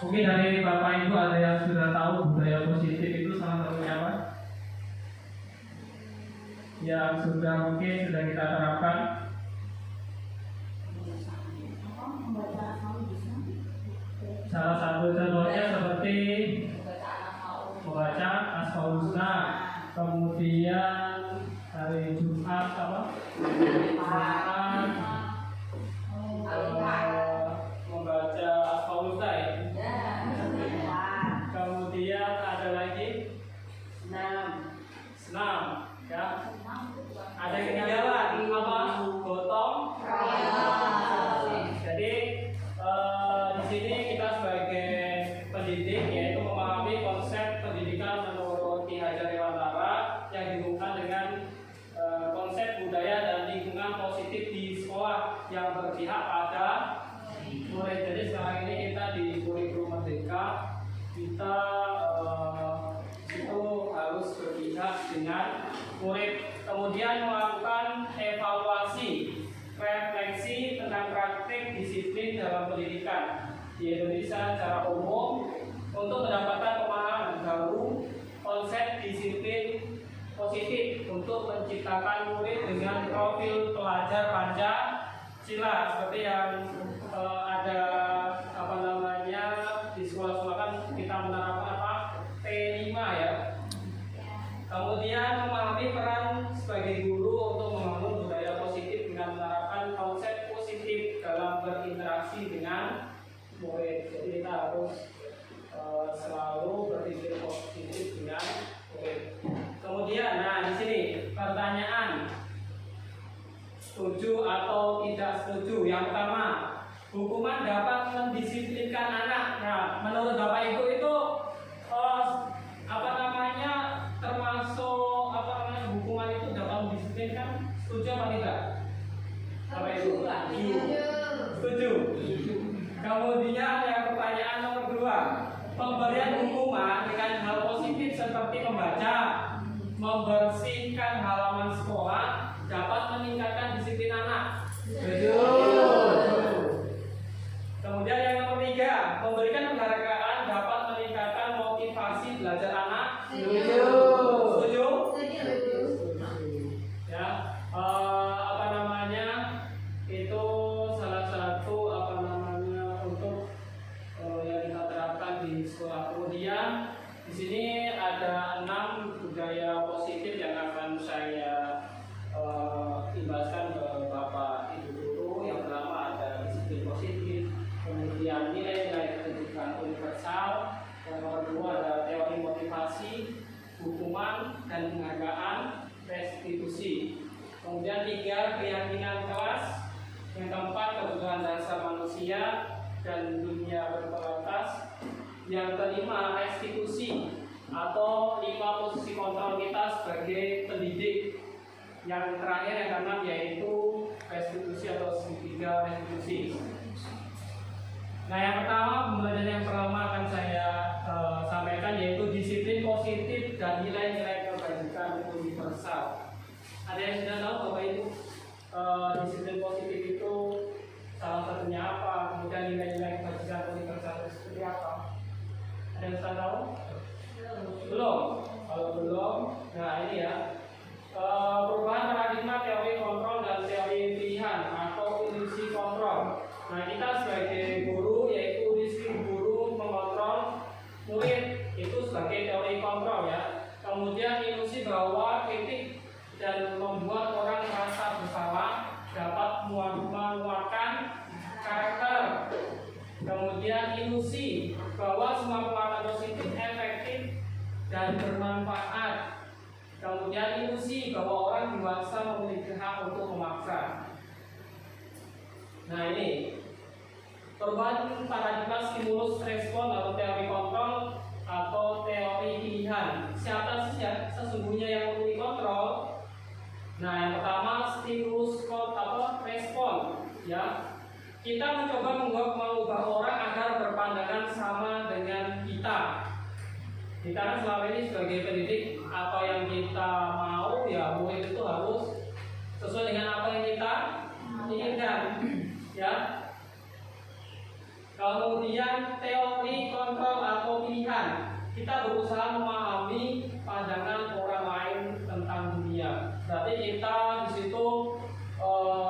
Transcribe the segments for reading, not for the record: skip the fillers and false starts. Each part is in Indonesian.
Mungkin dari Bapak Ibu ada yang sudah tahu budaya positif itu salah satunya apa? Yang sudah mungkin sudah kita terapkan. Salah satu contohnya seperti membaca Asmaul Husna, kemudian hari Jumat apa? Membaca Asmaul Husna ya. Kemudian ada lagi senam, ya. Ada yang ketinggalan apa? Gotong royong. Jadi di sini kita sebagai pendidik yaitu memahami konsep pendidikan menurut Ki Hajar Dewantara yang dihubungkan dengan konsep budaya dan lingkungan positif di sekolah yang berpihak pada murid. Jadi sekarang ini kita di kurikulum Merdeka kita itu harus berpihak dengan murid. Kemudian melakukan evaluasi, refleksi tentang praktik disiplin dalam pendidikan di Indonesia secara umum untuk mendapatkan pemahaman baru konsep disiplin positif untuk menciptakan murid dengan profil pelajar Pancasila seperti yang ada apa namanya di sekolah-sekolah kan kita menerapkan apa T5 ya. Kemudian memahami peran sebagai guru untuk membangun budaya positif dengan menerapkan konsep positif dalam berinteraksi dengan murid. Jadi kita harus selalu berpikir positif dengan murid. Kemudian, nah di sini pertanyaan setuju atau tidak setuju. Yang pertama, hukuman dapat mendisiplinkan anak. Nah, menurut Bapak Ibu itu apa namanya termasuk apa namanya hukuman itu dapat mendisiplinkan? Setuju apa tidak? Bapak Ibu? Setuju. Kemudian yang pertanyaan nomor 2, pemberian hukuman dengan hal positif seperti membaca, membersihkan halaman sekolah dapat meningkatkan disiplin anak. Setuju. Kemudian yang nomor 3, memberikan penghargaan dapat meningkatkan motivasi belajar anak. Setuju. Setuju? Ya, apa namanya itu salah satu apa namanya untuk yang kita terapkan di sekolah. Kemudian di sini ada 6 budaya positif yang akan saya imbaskan ke Bapak Ibu guru. Yang pertama ada disiplin positif, kemudian nilai-nilai pendidikan universal, yang nomor 2 ada teori motivasi, hukuman dan penghargaan, restitusi. Kemudian 3 keyakinan kelas, yang keempat kebutuhan dasar manusia dan dunia berbatas, yang kelima restitusi atau 5 posisi kontrol kita sebagai pendidik, yang terakhir yang keenam yaitu restitusi atau segitiga restitusi. Nah yang pertama, pembelajaran yang pertama akan saya sampaikan yaitu disiplin positif dan nilai-nilai kebajikan universal. Ada yang sudah tahu Bapak Ibu disiplin positif itu salah satunya apa? Kemudian nilai-nilai kebajikan universal itu seperti apa? Ada yang sudah tahu? Belum? Kalau belum, nah ini ya perubahan paradigma teori kontrol dan teori pilihan atau ilusi kontrol. Nah kita sebagai guru yaitu disiplin guru mengontrol murid itu sebagai teori kontrol ya. Kemudian ilusi bahwa kritik dan membuat orang merasa bersalah dapat menguatkan karakter. Kemudian ilusi bahwa semua penguatan positif efektif dan bermanfaat. Kemudian ilusi bahwa orang dewasa memiliki hak untuk memaksa. Nah ini perubahan paradigma stimulus respon atau teori kontrol atau teori pilihan. Siapa sih ya sesungguhnya yang memiliki kontrol? Nah yang pertama stimulus atau respon ya. Kita mencoba mengubah orang agar berpandangan sama dengan kita. Kita kan selama ini sebagai pendidik, apa yang kita mau ya murid itu harus sesuai dengan apa yang kita inginkan, ya. Kemudian teori kontrol atau pilihan. Kita berusaha memahami pandangan orang lain tentang dunia. Berarti kita di situ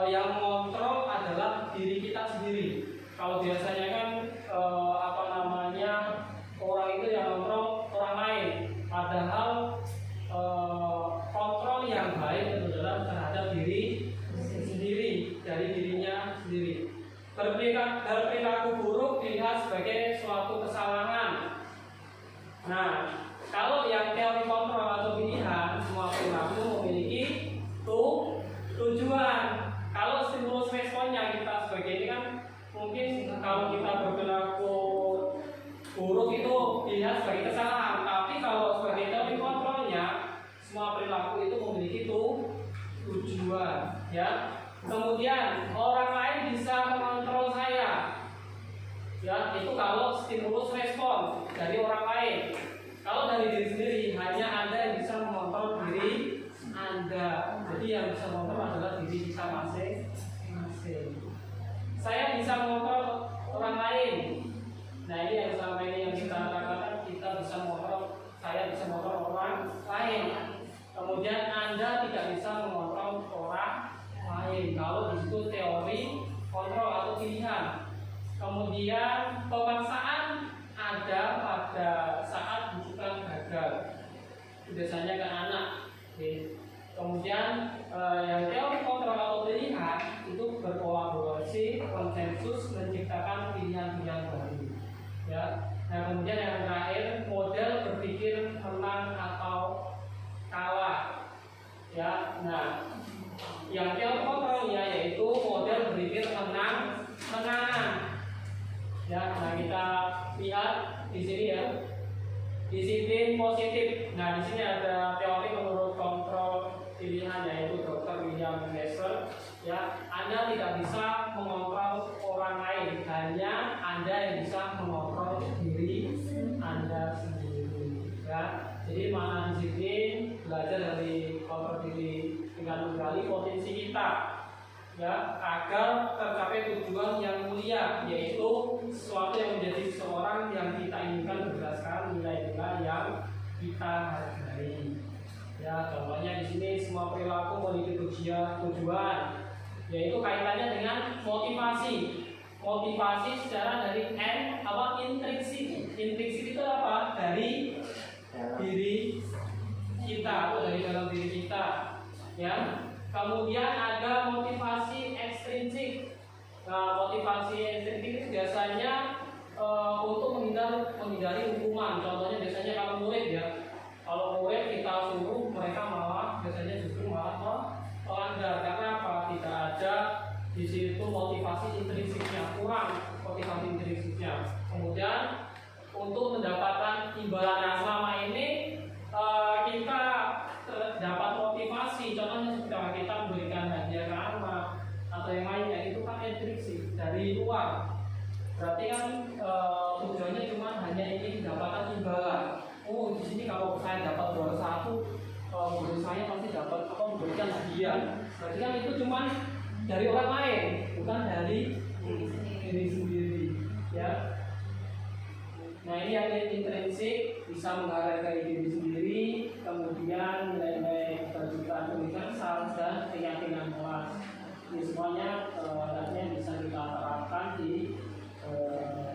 yang mengontrol adalah diri kita sendiri. Kalau biasanya kan orang itu yang mengontrol orang lain. Padahal kontrol yang baik itu adalah terhadap diri sendiri, dari dirinya sendiri. Berperilaku buruk dilihat sebagai suatu kesalahan. Nah, kalau yang teori kontrol atau pilihan, semua perilaku memiliki tujuan. Kalau stimulus responnya kita sebagai ini kan mungkin kalau kita berperilaku buruk itu dilihat sebagai kesalahan. Tapi kalau sebagai teori kontrolnya, semua perilaku itu memiliki tujuan, ya. Kemudian orang lain bisa mengontrol saya, ya, itu kalau stimulus respon dari orang lain. Kalau dari diri sendiri, hanya Anda yang bisa mengontrol diri Anda. Jadi yang bisa mengontrol adalah diri kita masing-masing. Saya bisa mengontrol orang lain. Nah, ini yang selama ini yang kita katakan, kita bisa mengontrol, saya bisa mengontrol orang lain. Kemudian Anda tidak bisa mengontrol orang lain. Kalau di situ teori kontrol atau pilihan. Kemudian pemaksaan ada pada saat bukan gagal. Biasanya ke anak. Oke. Kemudian yang teori kontrol atau pilihan itu berkolaborasi, konsensus, menciptakan pilihan-pilihan baru. Ya. Nah, kemudian yang terakhir model berpikir menang atau kalah. Ya. Nah, yang teori kontrolnya yaitu model berpikir menang. Ya, nah kita lihat di sini ya. Disiplin positif. Nah, di sini ada teori menurut kontrol pilihan yaitu Dr. William Glasser. Ya, Anda tidak bisa mengontrol orang lain, hanya Anda yang bisa mengontrol diri Anda sendiri. Ya, jadi mana disiplin, belajar dari kontrol diri dengan menggali potensi kita, ya, agar tercapai tujuan yang mulia, yaitu sesuatu yang menjadi seseorang yang kita inginkan berdasarkan nilai-nilai yang kita hargai. Ya, contohnya di sini semua perilaku memiliki tujuan, yaitu kaitannya dengan motivasi. Motivasi secara dari intrinsik. Intrinsik itu apa? Dari diri kita atau dari dalam diri kita. Ya. Kemudian ada motivasi ekstrinsik. Nah, motivasi ekstrinsik itu biasanya untuk menghindari hukuman. Contohnya biasanya kalau murid ya. Kalau murid kita suruh, mereka malah biasanya justru malah melanggar. Karena apa? Tidak ada di situ motivasi intrinsiknya, kurang motivasi intrinsiknya. Kemudian untuk mendapatkan imbalan, nah selama ini kita dapat motivasi, contohnya ketika kita memberikan hadiah ke anak atau yang lainnya, itu kan intrinsik dari luar. Berarti kan tujuannya cuma hanya ingin mendapatkan imbalan. Oh, di sini kalau saya dapat juara satu, murid saya pasti dapat memberikan hadiah. Berarti kan itu cuma dari orang lain, bukan dari diri sendiri. Ya. Nah, ini yang intrinsik bisa menghargai diri sendiri, kemudian nilai-nilai kebajikan, universal, dan keyakinan kelas. Ini semuanya nantinya bisa kita terapkan di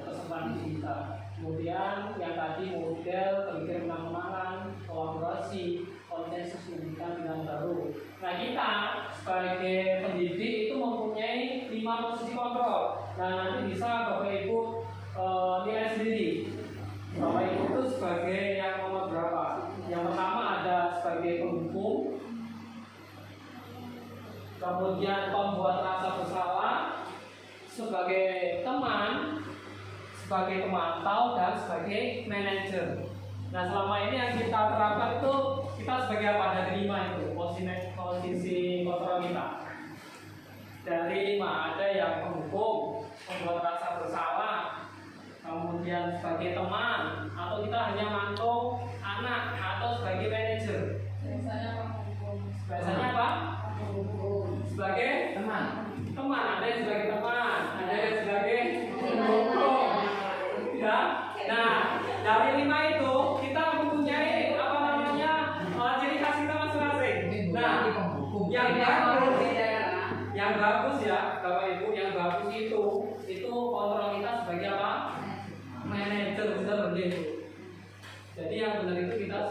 kesempatan kita. Kemudian yang tadi model berpikir menang-menangan, kolaborasi, konsensus pendidikan dengan baru. Nah, kita sebagai pendidik itu mempunyai 5 posisi kontrol. Nah, nanti bisa Bapak Ibu nilai sendiri. Bapak Ibu itu sebagai yang nomor berapa? Yang pertama ada sebagai pendukung, kemudian pembuat rasa bersalah, sebagai teman, sebagai pemantau, dan sebagai manajer. Nah, selama ini yang kita terapkan itu kita sebagai apa? Dari 5 itu posisi kontrol kita. Dari 5 ada yang pendukung, pembuat rasa bersalah, kemudian sebagai teman, atau kita hanya mantau anak, atau sebagai manajer. Biasanya apa? Sebagai teman. Ada yang sebagai teman, ada yang sebagai pendukung.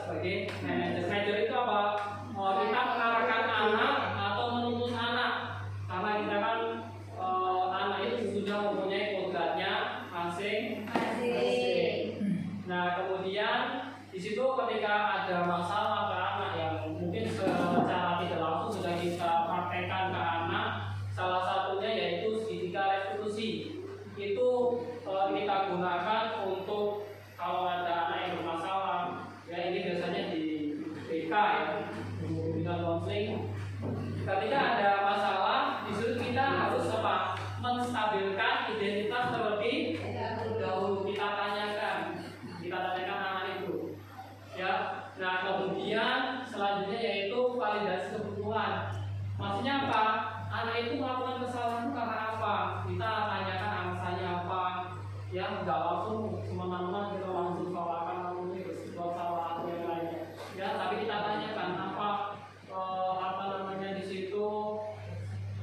sebagai manajer. Manajer itu apa? Kita mengarahkan anak atau menuntun anak, karena kita kan anak itu sudah mempunyai kodratnya masing-masing. Nah kemudian di situ ketika ada masalah ke anak yang mungkin secara tidak langsung sudah kita praktekkan ke anak, salah satunya yaitu segitiga restitusi. Itu kita gunakan untuk kalau ada anak yang bermasalah, ya ini biasanya di BK ya, hubungan konseling. Ketika ada masalah, disuruh kita harus apa? Menstabilkan identitas terlebih dahulu. Kita tanyakan anak itu, ya. Nah kemudian selanjutnya yaitu validasi kebutuhan. Maksudnya apa? Anak itu melakukan kesalahan karena apa? Kita tanyakan alasannya apa? Ya nggak langsung semena-mena kita langsung salahkan ini bersebuah salah atau yang lainnya. Ya tapi kita tanyakan apa namanya di situ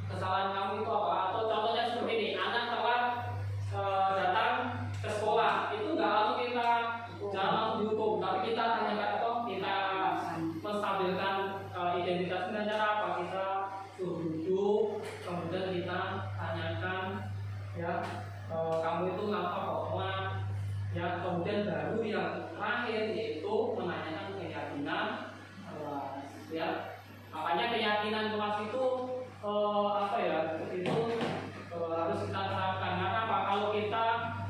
kesalahan kamu itu apa? Atau contohnya seperti ini, anak telat datang ke sekolah, itu nggak langsung kita jangan langsung dihukum, tapi kita tanyakan atau kita menstabilkan identitas dengan cara apa? Kita suruh duduk, kemudian kita tanyakan ya kamu itu ngapa kok telat, ya kemudian baru yang terakhir yaitu menanyakan keyakinan ya. Makanya keyakinan kelas itu apa ya, itu harus kita terapkan. Karena apa? Kalau kita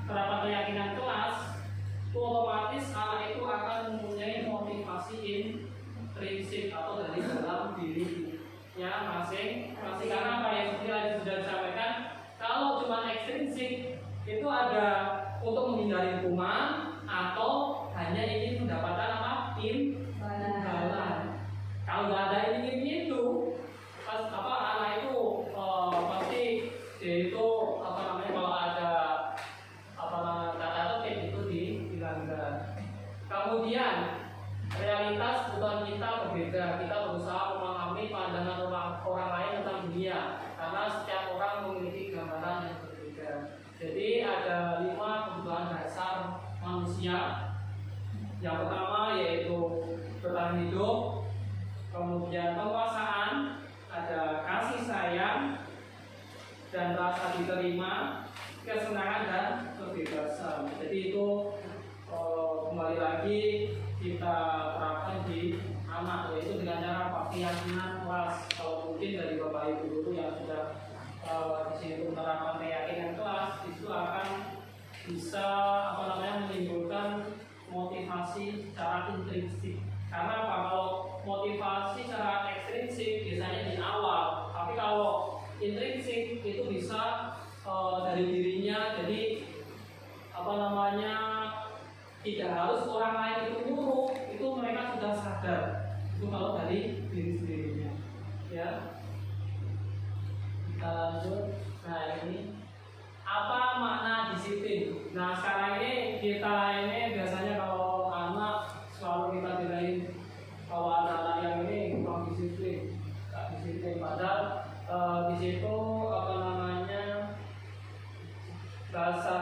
terapkan keyakinan kelas, itu otomatis anak itu akan mempunyai motivasi intrinsik atau dari dalam diri ya masing-masing. Karena apa yang tadi sudah disampaikan, kalau cuma ekstrinsik itu ada untuk menghindari hukuman atau hanya ingin mendapatkan apa? Imbalan. Kalau nggak ada ini itu pas apa anak itu pasti dia itu apa namanya, kalau ada apa namanya kata tertib itu dilanggar. Kemudian realitas kebutuhan kita berbeda. Kita berusaha memahami pandangan orang lain tentang dunia karena setiap orang memiliki gambaran yang berbeda. Jadi ada 5 kebutuhan dasar manusia. Yang pertama yaitu bertahan hidup, kemudian penguasaan, ada kasih sayang dan rasa diterima, kesenangan dan kebebasan. Jadi itu kembali lagi kita terapkan di anak, yaitu dengan cara keyakinan kelas. Kalau mungkin dari Bapak Ibu guru yang sudah di situ menerapkan keyakinan kelas, itu akan bisa apa namanya menimbulkan motivasi secara intrinsik. Karena apa? Kalau motivasi secara ekstrinsik biasanya di awal, tapi kalau intrinsik itu bisa dari dirinya. Jadi apa namanya, tidak harus orang lain itu nyuruh, itu mereka sudah sadar. Itu kalau dari diri sendirinya. Ya. Kita lanjut. Nah ini apa makna disiplin? Nah sekarang ini kita ini biasanya kalau anak selalu kita bilangin kalau ada anak yang ini kurang disiplin, nggak disiplin. Padahal di situ apa namanya bahasa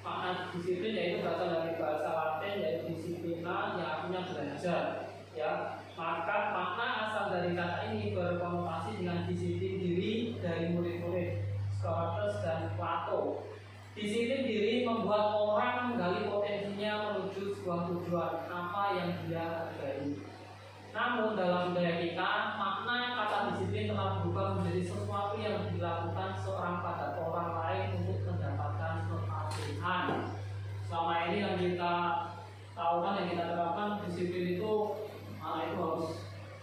makna disiplin yaitu berasal dari bahasa Latin yaitu disiplina yang artinya belajar. Ya, maka makna asal dari kata ini berkonotasi dengan disiplin diri dari murid-murid Socrates dan Plato. Disiplin diri membuat orang menggali potensinya menuju sebuah tujuan apa yang dia hargai. Namun dalam budaya kita, makna kata disiplin telah berubah menjadi sesuatu yang dilakukan seorang pada orang lain untuk mendapatkan kepatuhan. Selama ini yang kita tahu kan, yang kita terapkan disiplin itu, itu harus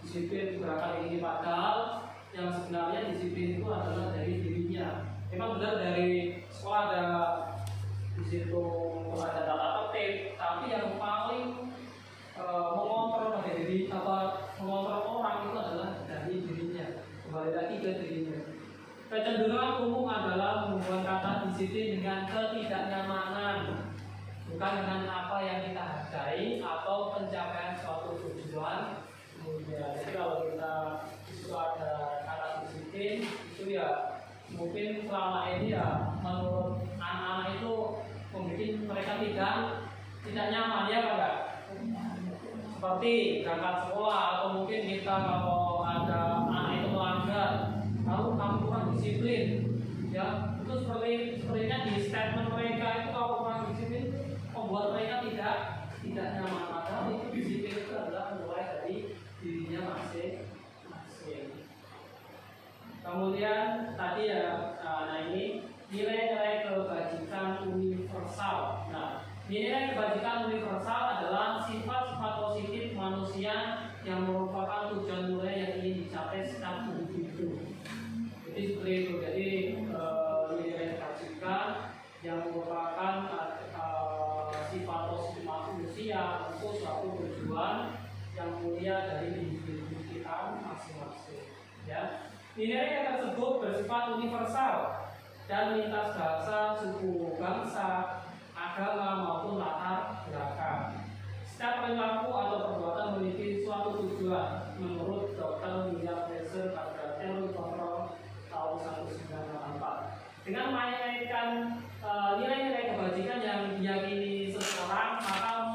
disiplin gerakan ini, padahal yang sebenarnya disiplin itu adalah dari dirinya. Memang benar dari sekolah ada di situ ada tata tertib, tapi yang paling mengontrol diri mengontrol orang itu adalah dari dirinya. Kembali lagi ke dirinya. Kecenderungan umum adalah menghubungkan kata disiplin dengan ketidaknyamanan, bukan dengan apa yang kita hargai atau pencapaian suatu tujuan. Jadi kalau kita itu ada kata disiplin itu ya mungkin selama ini ya menurut anak-anak itu membuat mereka tidak nyaman, ya Pak. seperti berangkat sekolah, atau mungkin kita kalau ada anak itu melanggar, lalu kamu kurang disiplin, ya itu sepertinya di statement mereka itu kalau kurang disiplin membuat mereka tidak nyaman. Padahal itu disiplin itu adalah mulai dari dirinya masing-masing. Kemudian tadi ya, nah ini nilai-nilai kebajikan universal. Nah, nilai kebajikan universal adalah sifat-sifat positif manusia yang merupakan tujuan mulia yang ingin dicapai setiap individu. Jadi seperti itu. Jadi nilai kebajikan yang merupakan sifat positif manusia untuk suatu tujuan yang mulia dari individu kita masing-masing. Ya, nilai tersebut bersifat universal dan lintas bahasa, suku, bangsa, agama maupun latar belakang. Setiap perilaku atau perbuatan memiliki suatu tujuan menurut Dr. William Fraser pada teori kontrol tahun 1984. Dengan mengaitkan nilai-nilai kebajikan yang diyakini seseorang, maka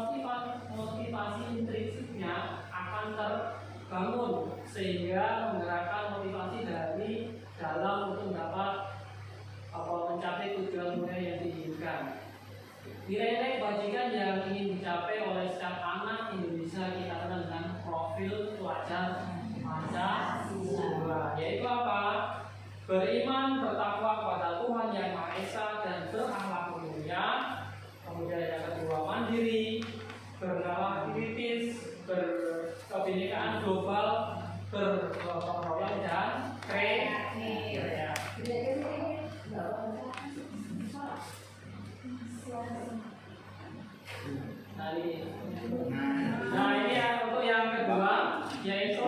motivasi intrinsiknya akan terbangun sehingga menggerakkan motivasi dari dalam untuk dapat mencapai tujuan mulia yang diinginkan. Nilai-nilai kebajikan yang ingin dicapai oleh setiap anak Indonesia kita kenal dengan profil pelajar Pancasila, yaitu apa? Beriman, bertakwa kepada Tuhan Yang Maha Esa dan berakhlak mulia. Kemudian yang kedua, mandiri, bernalar kritis, berkebinekaan global, berpengetahuan dan kreatif. Nah ini untuk yang kedua, yaitu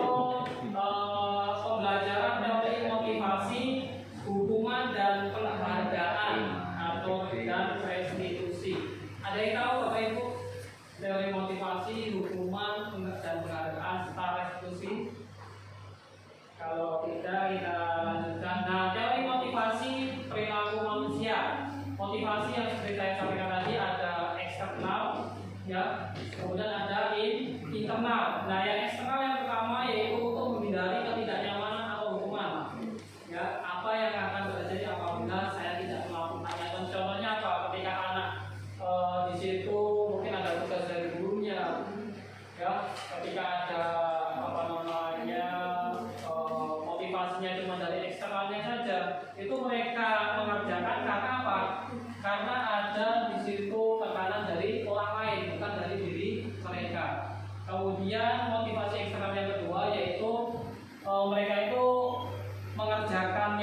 pembelajaran teori motivasi, hukuman dan penghargaan atau dan restitusi. Ada yang tahu Bapak Ibu teori motivasi, hukuman dan penghargaan serta restitusi? Kalau tidak, kita lanjutkan. Nah, teori motivasi perilaku manusia. Motivasi yang seperti saya sampaikan tadi ada eksternal, ya, kemudian ada internal. Nah, yang eksternal yang pertama yaitu untuk menghindari ketidaknyamanan atau hukuman. Ya, apa yang akan terjadi apabila saya tidak melakukannya? Contohnya apa? Ketika anak di situ mungkin ada tugas dari gurunya, ya, ketika ada motivasinya cuma dari eksternalnya saja, itu mereka mengerjakan karena apa? Karena ada di situ tekanan dari orang lain, bukan dari diri mereka. Kemudian motivasi eksternal yang kedua yaitu mereka itu mengerjakan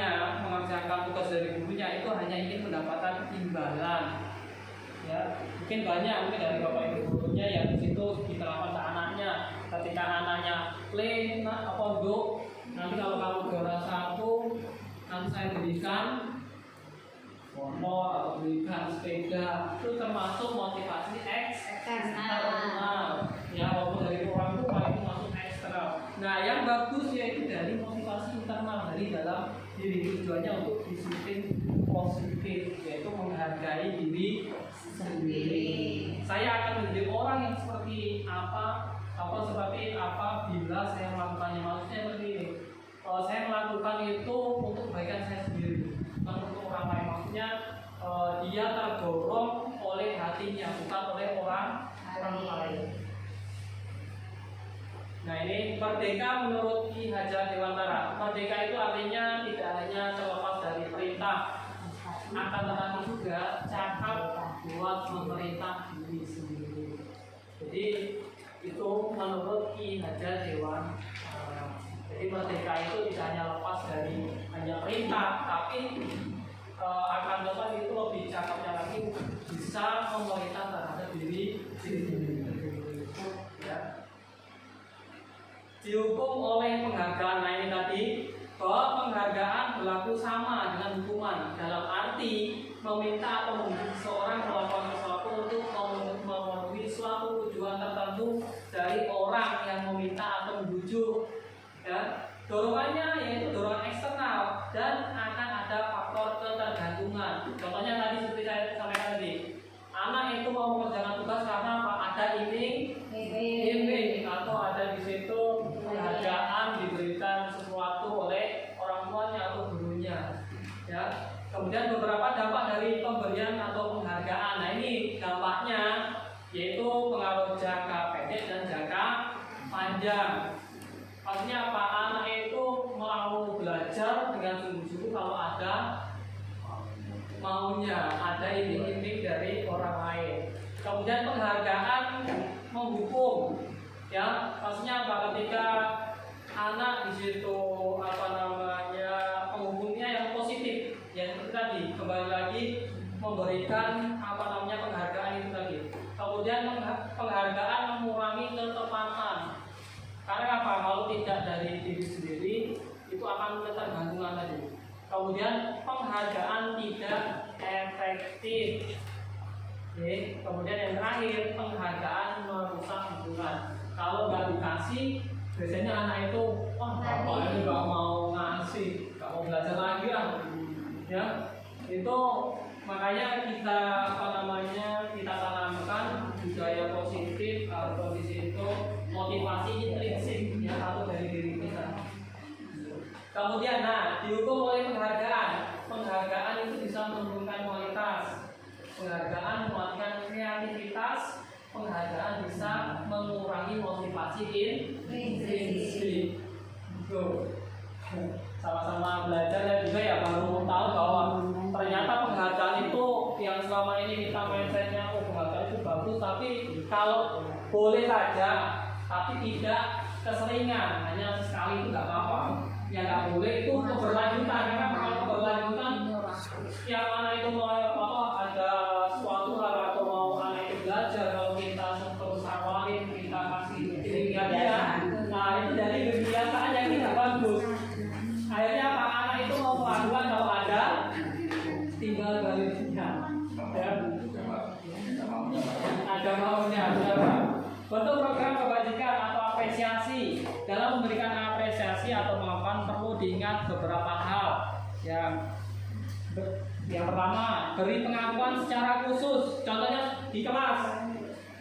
tugas dari gurunya itu hanya ingin mendapatkan imbalan. Ya, mungkin banyak dari bapak ibu gurunya yang di situ diterapkan ke anaknya. Ketika anaknya play, do, nanti kalau kamu juara 1, nanti saya berikan motor atau berikan sepeda. Itu termasuk motivasi eksternal. Ya, walaupun dari orang tua itu masuk eksternal. Nah, yang bagus yaitu dari motivasi internal dari dalam diri, tujuannya untuk disiplin positif, yaitu menghargai diri sendiri. Saya akan menjadi orang yang seperti apa bila saya melakukannya. Maksudnya seperti ini. Kalau saya melakukan itu untuk kebaikan saya sendiri, bukan untuk orang lain. Maksudnya dia terdorong oleh hatinya, bukan oleh orang lain. Nah, ini merdeka menurut Ki Hajar Dewantara. Merdeka itu artinya tidak hanya terlepas dari perintah, akan tetapi juga cakap buat memerintah diri sendiri. Jadi itu menurut Ki Hajar Dewantara. Jadi merdeka itu tidak hanya lepas dari hanya perintah, tapi akan tetapi itu lebih cakapnya lagi bisa memerintah terhadap diri sendiri. Ya. Dihukum oleh penghargaan. Nah, ini tadi bahwa penghargaan berlaku sama dengan hukuman, dalam arti meminta atau membujuk seorang melakukan sesuatu untuk memenuhi suatu tujuan tertentu dari orang yang meminta atau membujuk. Ya, dorongannya yaitu dorongan eksternal dan akan ada faktor ketergantungan. Contohnya tadi seperti saya sampaikan tadi, anak itu mau mengerjakan tugas karena apa? Ada iming-iming panjang. Maksudnya apa? Anak itu mau belajar dengan sungguh-sungguh kalau ada maunya, ada iming-iming dari orang lain. Kemudian penghargaan menghukum, ya, maksudnya apa? Ketika anak di situ menghukumnya yang positif, yang itu tadi kembali lagi memberikan penghargaan itu tadi. Kemudian penghargaan mengurangi ketepatan. Karena apa? Kalau tidak dari diri sendiri itu akan ketergantungan tadi. Kemudian penghargaan tidak efektif. Oke. Kemudian yang terakhir penghargaan merusak hubungan. Kalau nggak dikasih, biasanya anak itu, bapak ini nggak mau ngasih, nggak mau belajar lagi lah, ya. Itu makanya kita kita tanamkan budaya positif atau di situ motivasi intrinsik yang satu dari diri kita. Kemudian, dihukum oleh penghargaan. Penghargaan itu bisa menurunkan kualitas. Penghargaan mematikan kreativitas. Penghargaan bisa mengurangi motivasi intrinsik. Sama-sama belajar dan juga ya baru tahu bahwa ternyata penghargaan itu yang selama ini kita mindsetnya penghargaan itu bagus, tapi kalau boleh saja, tapi tidak keseringan, hanya sekali itu nggak apa-apa. Yang nggak boleh itu keberlanjutan, karena kalau keberlanjutan setiap anak itu mau ada suatu hal atau mau anak itu belajar, kalau kita terus awalin, kita kasih dia, itu dari kebiasaan yang tidak bagus. Akhirnya anak itu mau melakukan kalau ada tinggal baliknya, ya. Ada maunya, bentuk program kebajikan atau apresiasi. Dalam memberikan apresiasi atau maafan perlu diingat beberapa hal. Yang pertama, beri pengakuan secara khusus. Contohnya di kelas,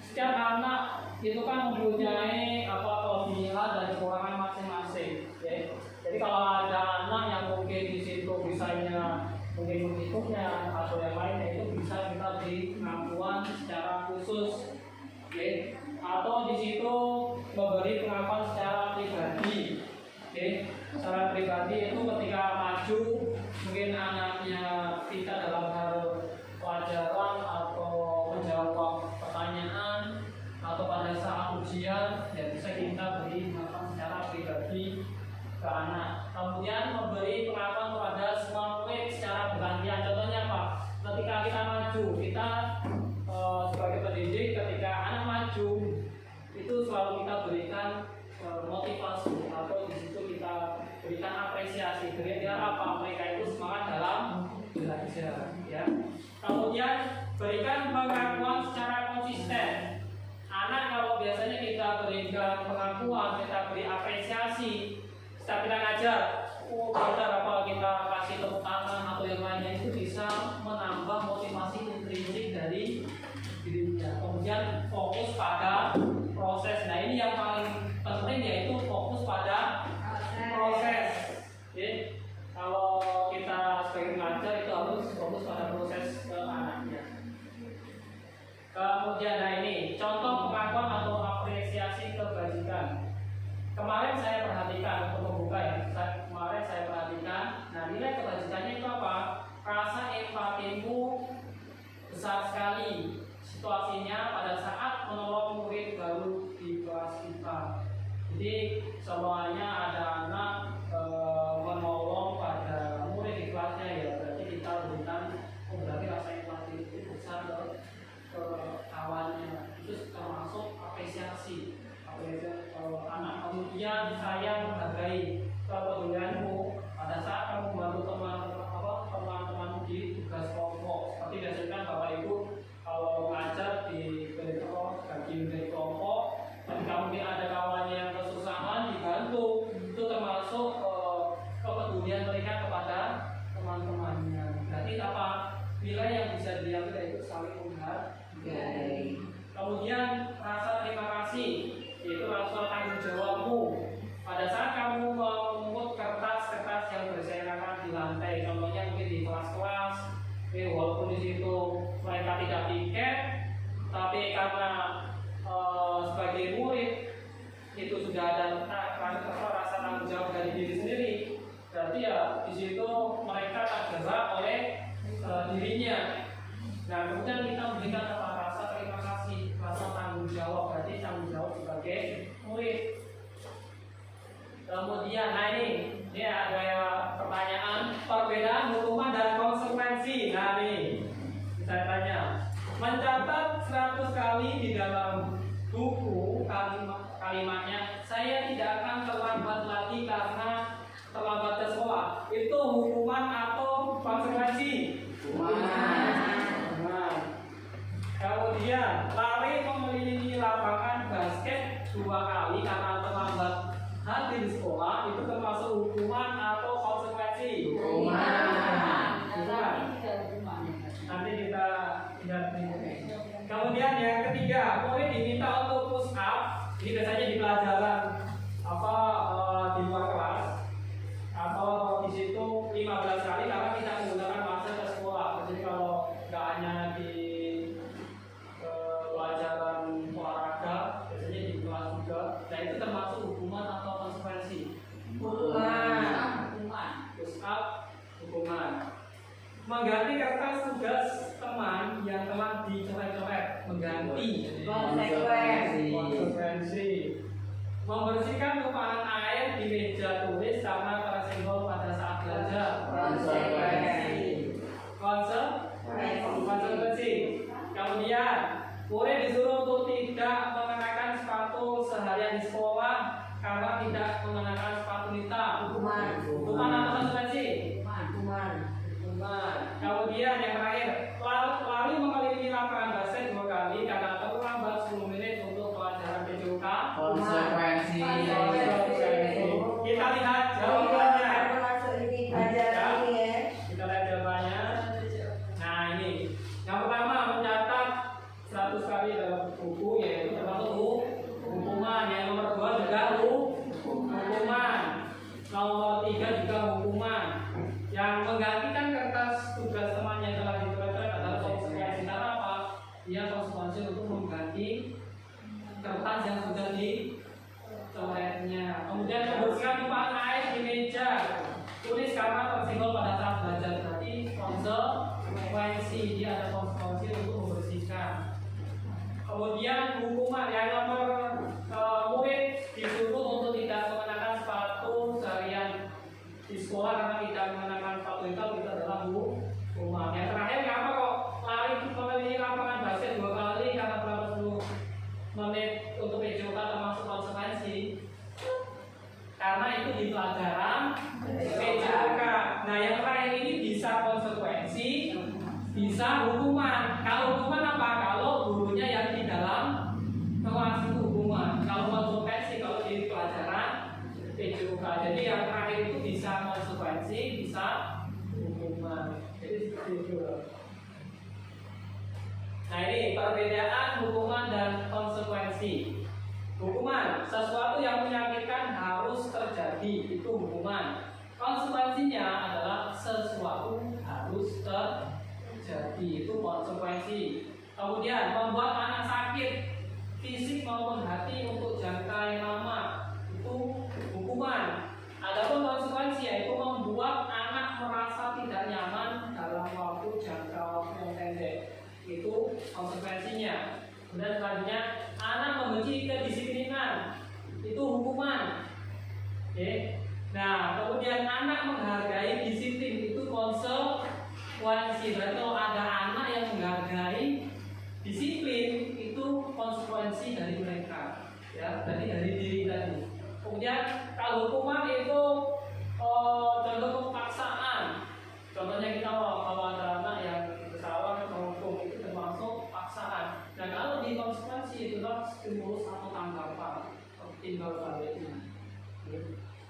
setiap anak itu kan mempunyai kelebihan dan kekurangan masing-masing. Ya. Jadi kalau ada anak yang mungkin di situ bisanya mungkin menghitungnya atau yang lainnya, itu bisa kita beri pengakuan secara khusus. Okay. Atau di situ memberi pengakuan secara pribadi. Okay. Secara pribadi itu ketika maju, mungkin anaknya kita dalam hal pelajaran atau menjawab pertanyaan atau pada saat ujian, ya bisa kita beri pengakuan secara pribadi ke anak. Kemudian memberi pengakuan kepada semua murid secara bergantian. Contohnya apa? Ketika kita maju, kita sebagai pendidik, ketika anak maju itu selalu kita berikan motivasi atau di situ kita berikan apresiasi. Biar apa? Mereka itu semangat dalam belajar, ya. Kemudian berikan pengakuan secara konsisten. Anak kalau biasanya kita berikan pengakuan, kita beri apresiasi, setiap kita ngajar, belajar apa kita kasih tepuk tangan atau yang lainnya, itu bisa menambah motivasi intrinsik dari dirinya. Kemudian fokus pada proses. Nah, ini yang paling penting, yaitu fokus pada proses. Jadi, kalau kita sebagai pengajar itu harus fokus pada proses ke anaknya. Kemudian, ini contoh pengakuan atau apresiasi kebajikan. Kemarin saya perhatikan untuk membuka ya. Kemarin saya perhatikan. Nah, nilai kebajikannya itu apa? Rasa empatimu besar sekali. Situasinya pada saat menolong murid baru di kelas kita. Jadi semuanya ada anak menolong pada murid di kelasnya, ya berarti kita berikan, berarti rasa empati itu besar ke kawannya. Itu termasuk apresiasi. Anak kemudian saya menghargai kepedulianmu pada saat kamu membantu teman-temanmu di tugas kelompok. Seperti biasanya kan Bapak Ibu kalau ngajar di bagi unit kelompok, ketika mungkin ada kawannya yang kesusahan dibantu, itu termasuk kepedulian mereka kepada teman-temannya. Berarti apa? Nilai yang bisa diambil itu saling menghargai. Kemudian rasa terima kasih, yaitu rasa tanggung jawabmu. Pada saat kamu memungut kertas tidak ada rasa tanggung jawab dari diri sendiri, berarti ya di situ mereka tergerak oleh dirinya. Nah, kemudian kita memberikan rasa terima kasih, rasa tanggung jawab, berarti tanggung jawab sebagai murid. Kemudian, nah ini ada pertanyaan perbedaan hukuman dan konsekuensi. Nah ini saya tanya, mencatat 100 kali di dalam buku kalimatnya saya tidak akan terlambat lagi karena terlambat ke sekolah, itu hukuman atau konsekuensi? Hukuman. Kemudian lari mengelilingi lapangan basket 2 kali karena terlambat hadir di sekolah, itu termasuk hukuman atau konsekuensi? Hukuman. Nanti kita lihat. Kemudian yang ketiga, murid diminta untuk push up. Ini biasanya di pelajaran di luar kelas atau di situ 15 kali karena kita menggunakan masa ke sekolah. Jadi kalau nggak hanya di pelajaran olahraga, biasanya di kelas juga. Nah itu termasuk hukuman atau konsekuensi? Hukuman. Push up, hukuman. Mengganti kertas tugas teman yang telah dicoret-coret, mengganti. Konsekuensi. Membersihkan tumpahan air di meja tulis karena tersenggol pada saat belajar. Konsekuensi. Konsekuensi. Kemudian murid disuruh untuk tidak mengenakan sepatu seharian di sekolah karena tidak mengenakan sepatu hitam. Hukuman atau konsekuensi? Hukuman. Kemudian yang terakhir, lari mengelilingi lapangan basket 2 kali karena terlambat 10 menit untuk pelajaran PJOK. Konsekuensi. Kita lihat jawabannya. Kita lihat jawabannya. Nah ini, yang pertama mencatat 100 kali dalam buku, yaitu termasuk hukuman. Yang nomor 2 juga hukuman. Nomor 3 juga hukuman. Yang menggantikan kertas tugas teman yang telah dicoret-coret adalah konsekuensi. Karena apa? Dia konsekuensi untuk mengganti kertas yang sudah dicoretnya. Kemudian membersihkan tumpahan air di meja tulis karena tersenggol pada saat belajar. Berarti konsekuensi, dia ada konsekuensi untuk membersihkan. Kemudian hukuman yang nomor murid disuruh untuk tidak mengenakan sepatu seharian di sekolah karena tidak mengenakan sepatu hitam, itu adalah hukuman. Yang terakhir, kenapa kok lari mengelilingi lapangan basket 2 kali karena berapa 10 menit untuk PJOK termasuk konsekuensi? Karena itu di pelajaran PJOK. Nah yang terakhir ini bisa konsekuensi, bisa hukuman. Kalau hukuman apa? Kalau gurunya yang di dalam kelas itu hukuman. Kalau konsekuensi kalau di pelajaran PJOK. Jadi yang terakhir itu bisa konsekuensi, bisa hukuman. Jadi seperti itu. Nah ini perbedaan hukuman dan konsekuensi. Hukuman, sesuatu yang menyakitkan harus terjadi, itu hukuman. Konsekuensinya adalah sesuatu harus terjadi, itu konsekuensi. Kemudian membuat anak sakit fisik maupun hati untuk jangka yang lama, itu hukuman. Adapun konsekuensi yaitu membuat anak merasa tidak nyaman dalam waktu jangka waktu yang pendek, itu konsekuensinya. Kemudian selanjutnya anak membenci kedisiplinan, itu hukuman. Oke. Nah kemudian anak menghargai disiplin, itu konsekuensi. Berarti kalau ada anak yang menghargai disiplin, itu konsekuensi dari mereka, ya, dari diri tadi. Kemudian kalau hukuman itu contoh paksaan. Contohnya kita kalau ada anak yang bersalah menghukum, itu termasuk paksaan. Nah kalau di konsekuensi itu adalah stimulus atau tanggapan, timbal baliknya.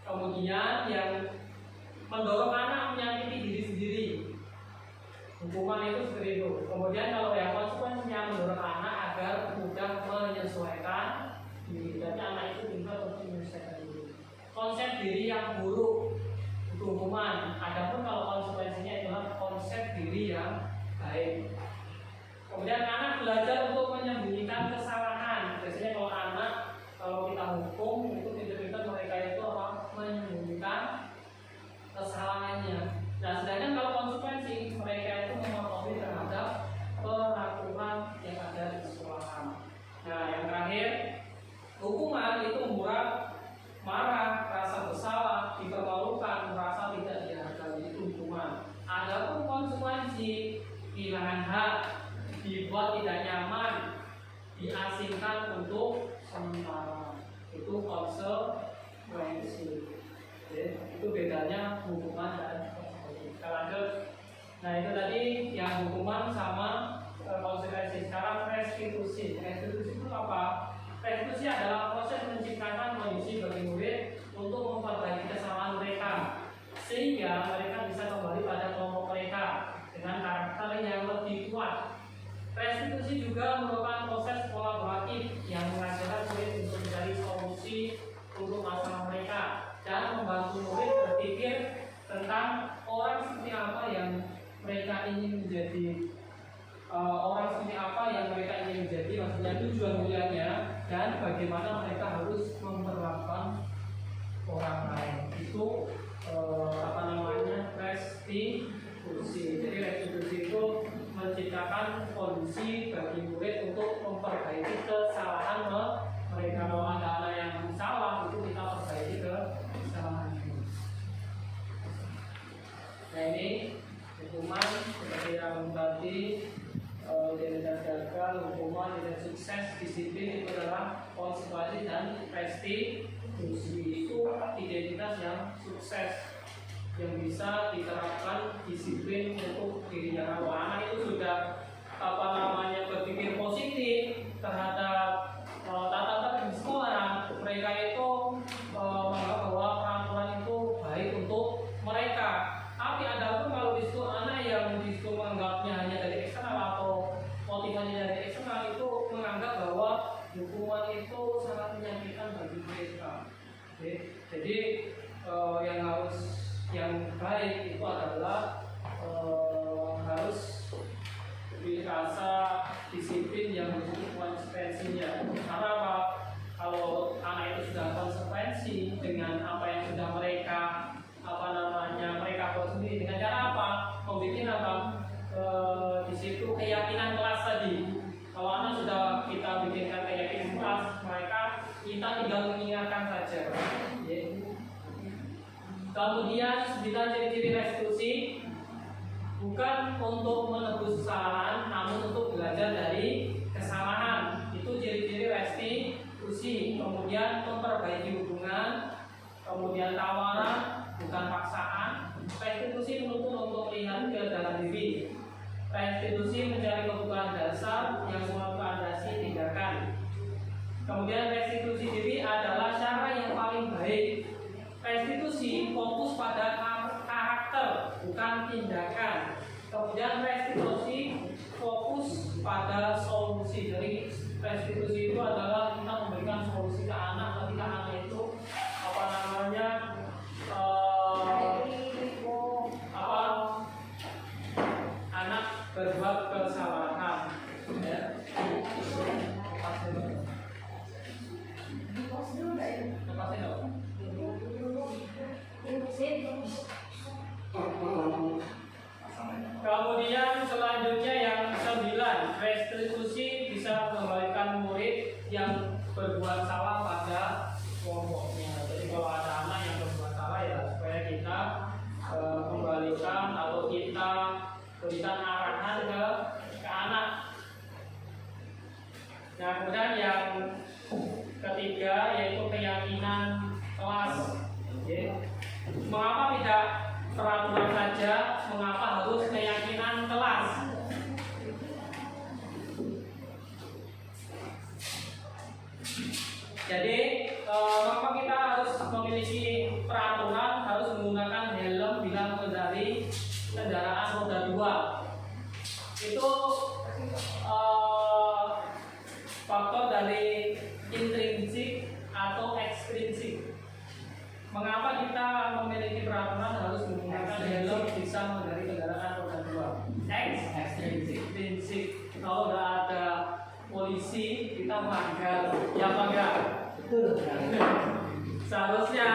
Kemudian yang mendorong anak menyakiti diri sendiri, hukuman itu seperti itu. Kemudian kalau yang konsekuensinya mendorong anak agar mudah menyesuaikan diri. Jadi anak itu tinggal untuk menyesuaikan diri. Konsep diri yang buruk itu hukuman. Adapun kalau konsekuensinya adalah konsep diri yang baik. Kemudian anak belajar untuk menyembunyikan kesalahan. Biasanya kalau anak, kalau kita hukum itu kita konsekuensi. Oke, itu bedanya hukuman dan konsekuensi. Kita lanjut. Nah itu tadi yang hukuman sama konsekuensi. Sekarang restitusi. Restitusi itu apa? Restitusi adalah proses menciptakan kondisi bagi murid untuk memperbaiki kesalahan mereka sehingga mereka bisa kembali pada kelompok mereka dengan karakter yang lebih kuat. Restitusi juga merupakan proses kolaboratif yang mengajarkan murid untuk mencari solusi untuk masalah mereka dan membantu murid berpikir tentang orang seperti apa yang mereka ingin menjadi, maksudnya tujuan mulianya dan bagaimana mereka harus memperlakukan orang lain. Itu restitusi. Jadi restitusi itu menciptakan kondisi bagi murid untuk memperbaiki kesalahan mereka. Kalau ada anak yang salah, itu kita perbaiki kesalahan itu. Nah ini hukuman seperti yang tadi, identitas gagal, hukuman, identitas sukses, disiplin itu adalah konsekuensi, dan restitusi itu identitas yang sukses yang bisa diterapkan disiplin untuk dirinya. Kalau anak itu sudah berpikir positif terhadap tata tertib di sekolah, mereka itu menganggap bahwa peraturan itu baik untuk mereka. Tapi ada pun kalau di situ anak yang di situ menganggapnya hanya dari eksternal atau motivasinya dari eksternal, itu menganggap bahwa hukuman itu sangat menyakitkan bagi mereka. Oke. Jadi yang baik itu adalah harus dirasa disiplin yang memiliki konsekuensinya. Karena apa? Kalau anak itu sudah konsekuensi dengan apa yang sudah mereka buat sendiri, dengan cara apa? Membuat di situ keyakinan kelas tadi. Kalau anak sudah kita bikinkan keyakinan kelas, kita tinggal mengingatkan saja. Kemudian 9 ciri-ciri restitusi, bukan untuk menebus kesalahan, namun untuk belajar dari kesalahan. Itu ciri-ciri restitusi. Kemudian memperbaiki hubungan, kemudian tawaran, bukan paksaan. Restitusi menuntut untuk melihat ke dalam diri. Restitusi mencari kebutuhan dasar yang melandasi tindakan. Kemudian restitusi diri adalah cara yang paling baik. Restitusi fokus pada karakter, bukan tindakan. Kemudian restitusi fokus pada solusi. Jadi restitusi itu adalah kita memberikan solusi ke anak ketika anak itu anak berbuat kesalahan. Kemudian selanjutnya yang 9, restitusi bisa mengembalikan murid yang berbuat salah pada kelompoknya. Jadi kalau ada anak yang berbuat salah, ya supaya kita kembalikan atau kita berikan arahan ke anak. Nah kemudian yang ketiga yaitu keyakinan kelas. Mengapa tidak peraturan saja? Mengapa harus keyakinan kelas? Jadi mengapa kita harus memiliki peraturan harus menggunakan helm bila mengendarai kendaraan roda 2? Itu faktor dari intrinsik atau ekstrinsik. Mengapa kita memiliki peraturan harus menggunakan helm bisa mengendarai kendaraan roda 2? Ekstrinsik. Kalau udah ada polisi kita melanggar, ya apa enggak? Betul. Seharusnya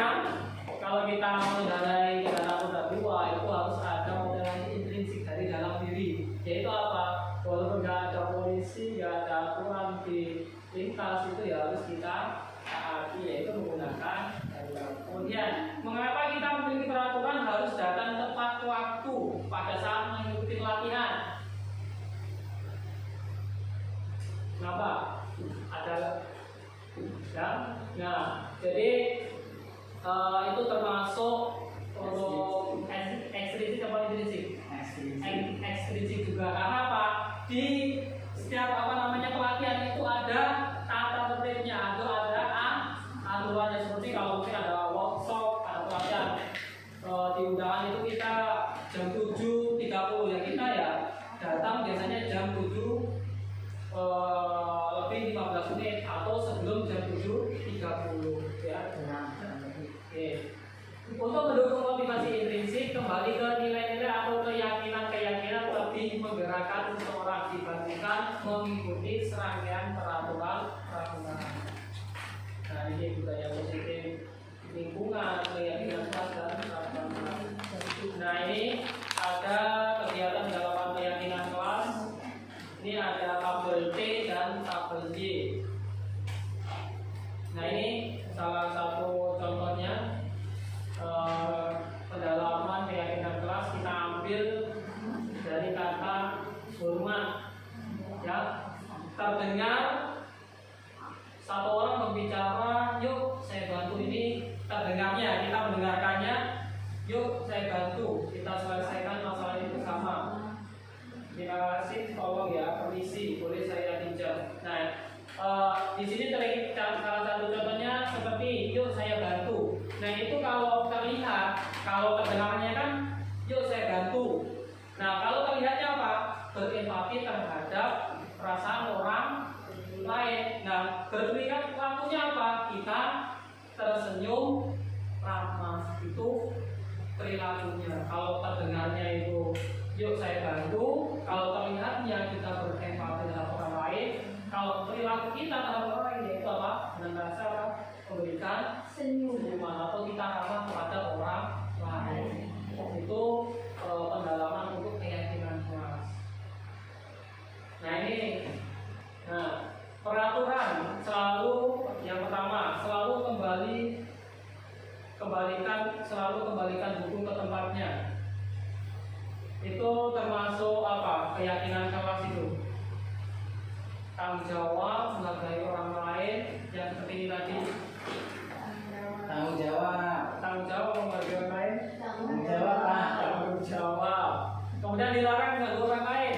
kalau kita mengendarai kendaraan roda 2 itu harus ada motivasi intrinsik dari dalam diri. Yaitu apa? Walaupun nggak ada polisi, nggak ada aturan di lintas, itu ya harus kita taati, yaitu menggunakan helm. Kemudian, mengapa kita memiliki peraturan harus datang tepat waktu pada saat mengikuti pelatihan? Kenapa? Ada ya? Nah, jadi Jadi itu termasuk untuk ekstrinsik apa intrinsik? Ekstrinsik juga. Karena apa? Di setiap pelatihan itu ada tata tertibnya, ada aturannya. Seperti kalau mungkin ada workshop, ada pelatihan di undangan itu kita jam 7.30 ya, kita ya datang biasanya jam 7 lebih 15 menit atau sebelum jam 7.30 ya. Oke. Untuk mendukung motivasi intrinsik, kembali ke nilai-nilai atau keyakinan lebih menggerakkan seseorang dibandingkan mengikuti serangkaian peraturan. Nah, ini budaya positif lingkungan, keyakinan kelas dan peraturan. Nah, ini ada kegiatan dalam keyakinan kelas. Ini ada tabel T dan tabel Y. Nah, ini salah satu contohnya. Pendalaman keyakinan kelas kita ambil dari kata hormat ya. Terdengar satu orang berbicara, yuk saya bantu ini. Terdengarnya, kita mendengarkannya, yuk saya bantu, kita selesaikan masalah ini bersama. Terima kasih, tolong ya, permisi, boleh saya pinjam. Nah, di sini salah satu contohnya seperti yuk saya bantu. Nah, itu kalau terlihat, kalau kedengarannya kan yuk saya bantu. Nah, kalau terlihatnya apa? Berempati terhadap perasaan orang lain. Nah, berperilakunya apa? Kita tersenyum ramah, itu perilakunya. Kalau terdengarnya itu yuk saya bantu, kalau terlihatnya kita berempati terhadap orang lain, kalau perilaku kita terhadap orang lain yaitu apa? Dengan rasa memberikan senyuman atau kita ramah kepada orang lain. Itu pendalaman untuk keyakinan kelas. Nah, ini peraturan selalu yang pertama, selalu kembalikan buku ke tempatnya. Itu termasuk apa? Keyakinan kelas itu. Tanggung jawab menghargai orang lain, yang seperti ini tadi. Tanggung jawab menghargai orang lain. Tanggung jawab, Pak. Tanggung jawab. Kemudian dilarang mengganggu orang lain.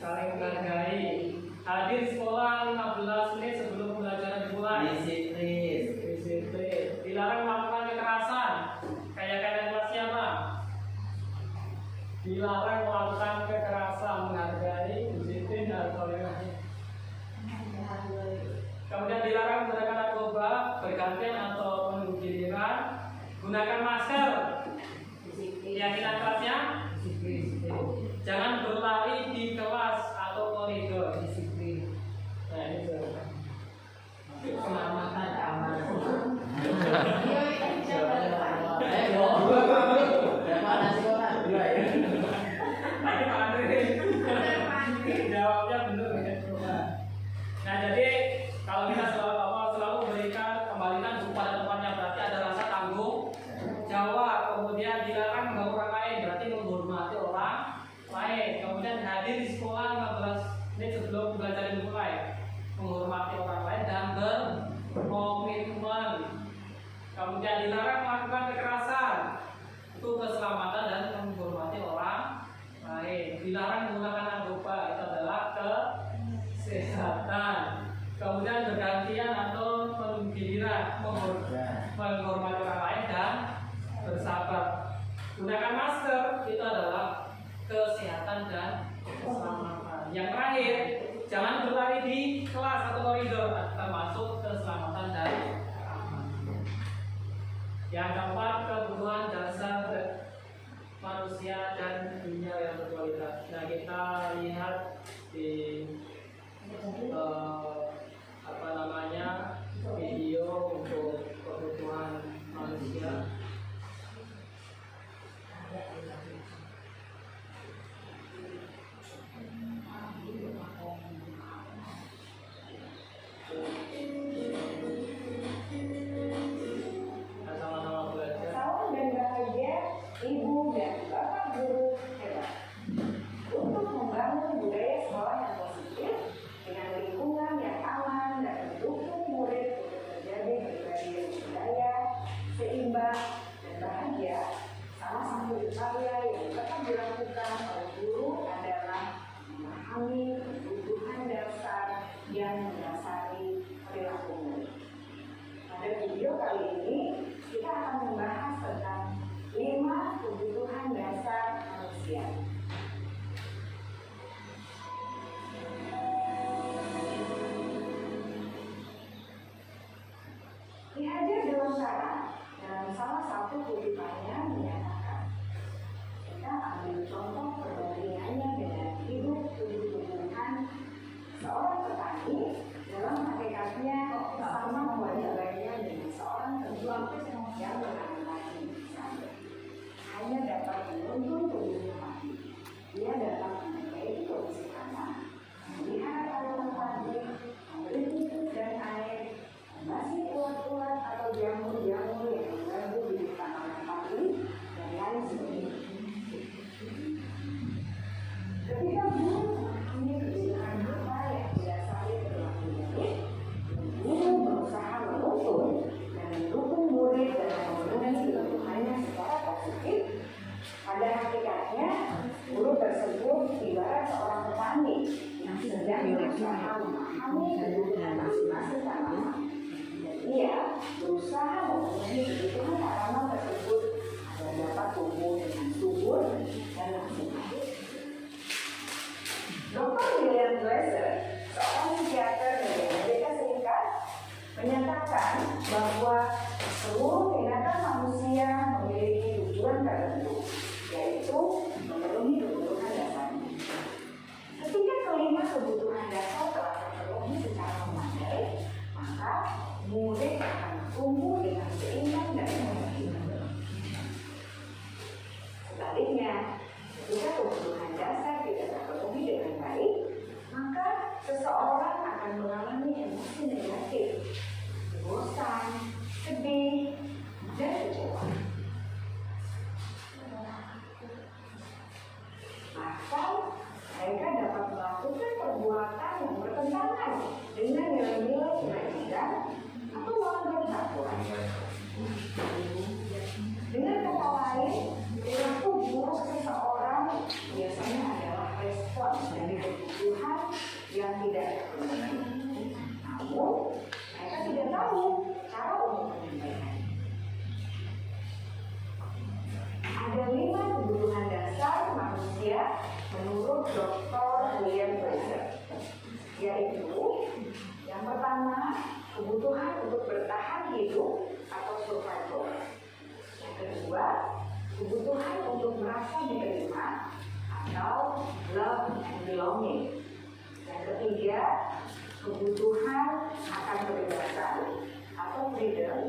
Saling menghargai. Hadir sekolah 15 menit sebelum pembelajaran dimulai. Disiplin. Dilarang melakukan kekerasan. Kayak kelas siapa? Dilarang melakukan kekerasan, menghargai, disiplin dan toleransi. Kemudian dilarang menggunakan narkoba, bergantian atau menunggu giliran. Gunakan masker. Keyakinan kelasnya disiplin. Jangan berlari di kelas atau koridor. Disiplin. Nah, itu Keselamatan aman. Jawabnya benar ya. Nah, jadi kalau kita selalu kembalikan buku pada tempatnya, berarti ada rasa tanggung jawab. Kemudian dilarang mengganggu orang lain, berarti menghormati orang lain. Kemudian hadir di sekolah 15 menit sebelum pembelajaran dimulai, menghormati orang lain dan berkomitmen. Kemudian dilarang melakukan kekerasan, itu keselamatan dan menghormati orang lain. Dilarang menggunakan narkoba, itu adalah kesehatan. Kemudian bergantian atau giliran, menghormati orang lain dan bersabar. Gunakan masker, itu adalah kesehatan dan keselamatan. Yang terakhir, jangan berlari di kelas atau koridor, termasuk keselamatan dan keamanan. Yang keempat, kebutuhan dasar manusia dan dunia yang berkualitas. Nah, kita lihat di video untuk kebutuhan manusia. Sama-sama belajar. Salam dan bahagia Ibu dan Bapak guru hebat. Untuk membangun budaya sekolah yang positif dengan lingkungan yang menyatakan bahwa seluruh tindakan manusia memiliki tujuan tertentu, yaitu memenuhi kebutuhan dasarnya. Ketika kelima kebutuhan dasar telah terpenuhi secara memadai, maka murid akan tumbuh dengan seimbang dan sempurna. Sebaliknya, ketika kebutuhan dasar tidak terpenuhi dengan baik, maka seseorang akan mengalami emosi negatif, bosan, sedih, dan kecewa. Bahkan mereka dapat melakukan perbuatan yang bertentangan dengan nilai-nilai kebaikan atau melanggar peraturan. Dengan kata lain, perilaku buruk seseorang biasanya adalah respons dari kebutuhan yang tidak terpenuhi. Namun, mereka tidak tahu cara untuk menyampaikan. Ada 5 kebutuhan dasar manusia menurut Dr. William Fraser, yaitu yang pertama, kebutuhan untuk bertahan hidup atau survival. Yang kedua, kebutuhan untuk merasa diterima atau love and belonging. Yang ketiga, kebutuhan akan kebebasan atau freedom.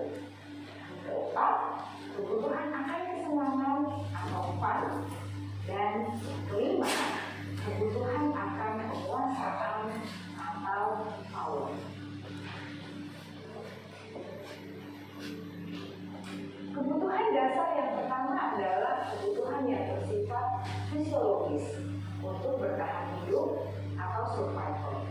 Yang keempat, kebutuhan akan kesenangan atau fun. Dan yang kelima, kebutuhan akan kekuasaan atau power. Kebutuhan dasar yang pertama adalah kebutuhan yang bersifat fisiologis untuk bertahan hidup atau survival.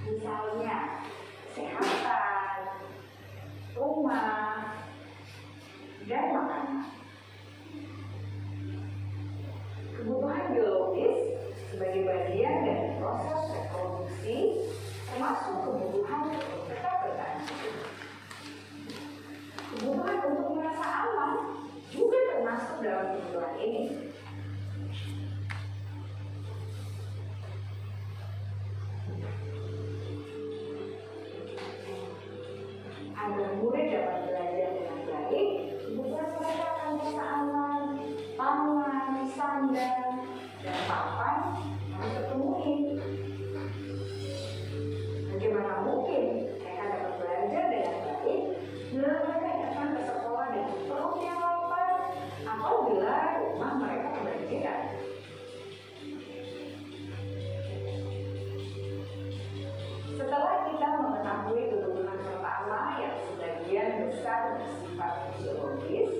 Misalnya, kesehatan, rumah, dan makanan. Kebutuhan biologis sebagai bagian dari proses reproduksi termasuk kebutuhan untuk tetap bertahan hidup. Kebutuhan untuk merasa aman juga termasuk dalam kebutuhan ini. Agar murid dapat belajar dengan baik, kebutuhan mereka akan merasa aman, pangan, sandal, dan papan harus terpenuhi. Bagaimana mungkin mereka dapat belajar dengan baik bila mereka datang ke sekolah dengan perut yang lapar atau bila rumah mereka kebanjiran? Setelah kita mengetahui kebutuhan pertama yang sebagian besar bersifat fisiologis,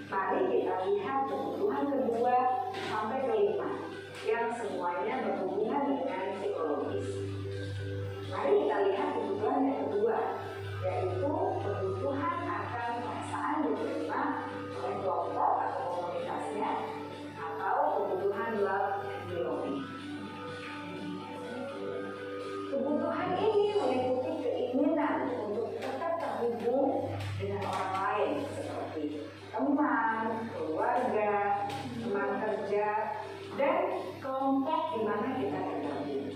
mari kita lihat kebutuhan kedua sampai kelima yang semuanya berhubungan dengan psikologis. Mari kita lihat kebutuhan yang kedua, yaitu kebutuhan akan perasaan diterima oleh kelompok atau komunitasnya, atau kebutuhan love and belonging. Kebutuhan ini meliputi keinginan untuk tetap terhubung dengan orang lain seperti teman, keluarga, teman kerja, dan kelompok di mana kita tergabung.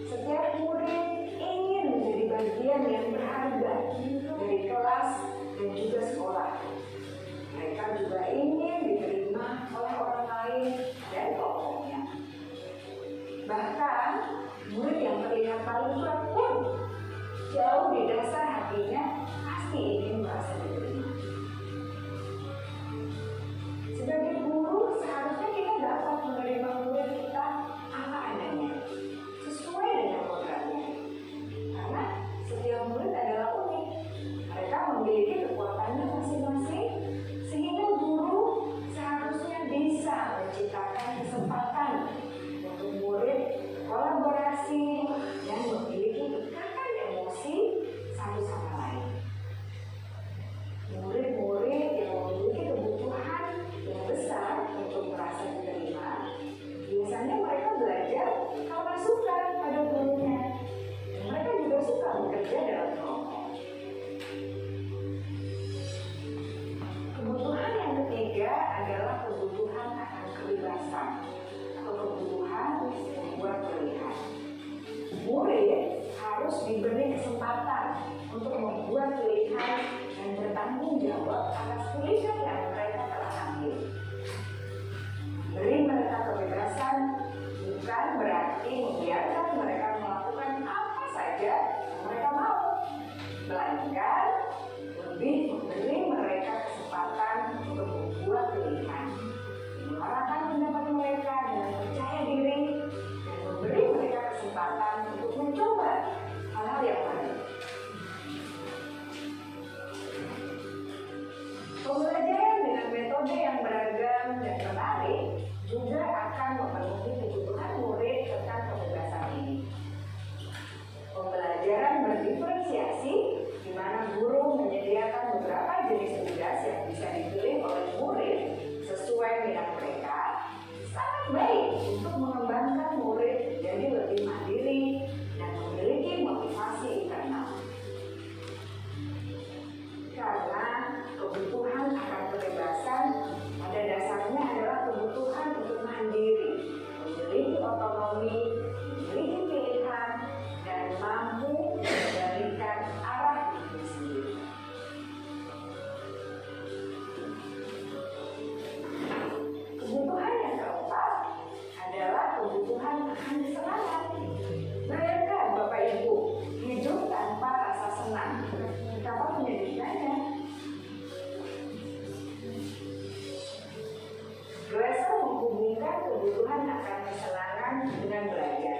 Setiap murid ingin menjadi bagian yang berharga dari kelas dan juga sekolah. Mereka juga ingin diterima oleh orang lain dan kelompoknya. Bahkan, murid yang terlihat paling kuat pun jauh di dasar hatinya pasti ingin merasa diterima. Sebagai guru, seharusnya kita dapat menerima murid kita apa adanya, sesuai dengan kodratnya. Karena setiap murid adalah unik. Mereka memiliki kekuatannya masing-masing, sehingga guru seharusnya bisa menciptakan kesempatan untuk murid kolaborasi dan memiliki ikatan emosi satu sama lain. Murid-murid yang memiliki kebutuhan yang besar bertanggung jawab atas pilihan yang mereka telah ambil. Beri mereka kebebasan bukan berarti membiarkan mereka melakukan apa saja yang mereka mau, melainkan lebih memberi mereka kesempatan untuk membuat pilihan, menyuarakan pendapat mereka dengan percaya diri, dan memberi mereka kesempatan untuk mencoba hal-hal yang baru. Pembelajaran dengan metode yang beragam dan menarik juga akan memenuhi kebutuhan murid tentang kebebasan ini. Pembelajaran berdiferensiasi, di mana guru menyediakan beberapa jenis tugas yang bisa dipilih oleh murid sesuai minat mereka, sangat baik untuk mengembangkan murid jadi lebih mandiri dan memiliki motivasi internal. Karena kebutuhan akan kebebasan pada dasarnya adalah kebutuhan untuk mandiri, memiliki otonomi, memiliki pilihan, dan mampu mengendalikan arah diri sendiri. Kebutuhan yang keempat adalah kebutuhan akan kesenangan. Bayangkan Bapak Ibu hidup tanpa rasa senang, betapa menyedihkannya. Glasser menghubungkan kebutuhan akan kesenangan dengan belajar.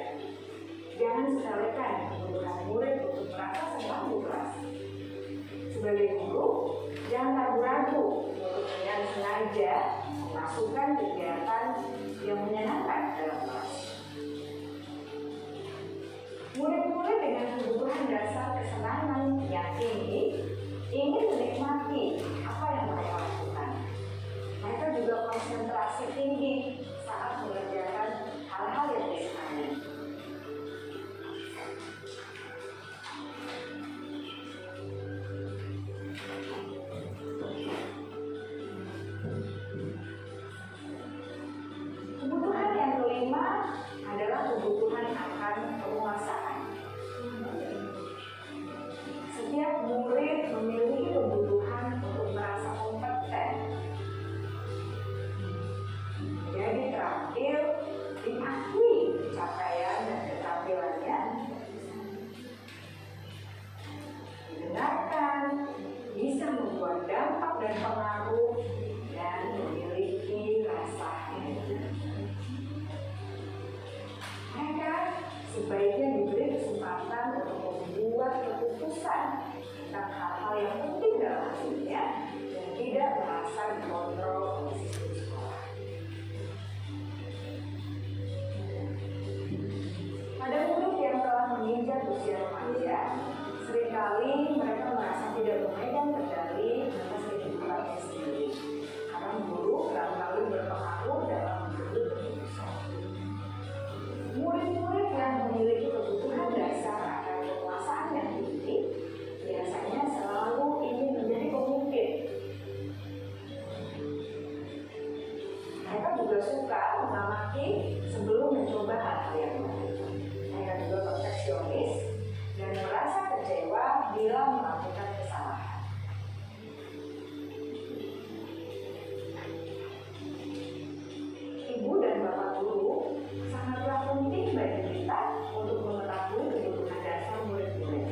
Jangan sepelekan kebutuhan murid untuk merasa senang di kelas. Sebagai guru, jangan ragu-ragu untuk dengan sengaja memasukkan kegiatan yang menyenangkan dalam kelas. Murid-murid dengan kebutuhan dasar kesenangan yang tinggi ingin menikmati apa yang mereka lakukan. Mereka juga konsentrasi tinggi saat mengerjakan hal-hal yang disenangi. Kebutuhan yang kelima adalah kebutuhan akan penguasaan. Setiap murid memiliki kebutuhan untuk merasa kompeten, menjadi terampil, diakui pencapaian dan keterampilannya, didengarkan, bisa membuat dampak dan pengaruh, dan memiliki rasa enak. Mereka sebaiknya diberi kesempatan untuk membuat keputusan tentang hal-hal yang penting dalam hidupnya dan tidak merasa dikontrol oleh sistem sekolah. Pada murid yang telah menginjak usia remaja, seringkali mereka merasa tidak memegang kendali atas kehidupannya sendiri, karena guru kerap kali berpengaruh dalam mengambil keputusan. Murid-murid yang memiliki kebutuhan dasar akan kekuasaan yang tinggi biasanya selalu ingin menjadi pemimpin. Mereka juga suka mengamati sebelum mencoba hal-hal yang baru. Mereka juga perfeksionis dan merasa kecewa bila melakukan kesalahan. Ibu dan Bapak guru sangatlah penting bagi kita untuk mengetahui kebutuhan dasar murid-murid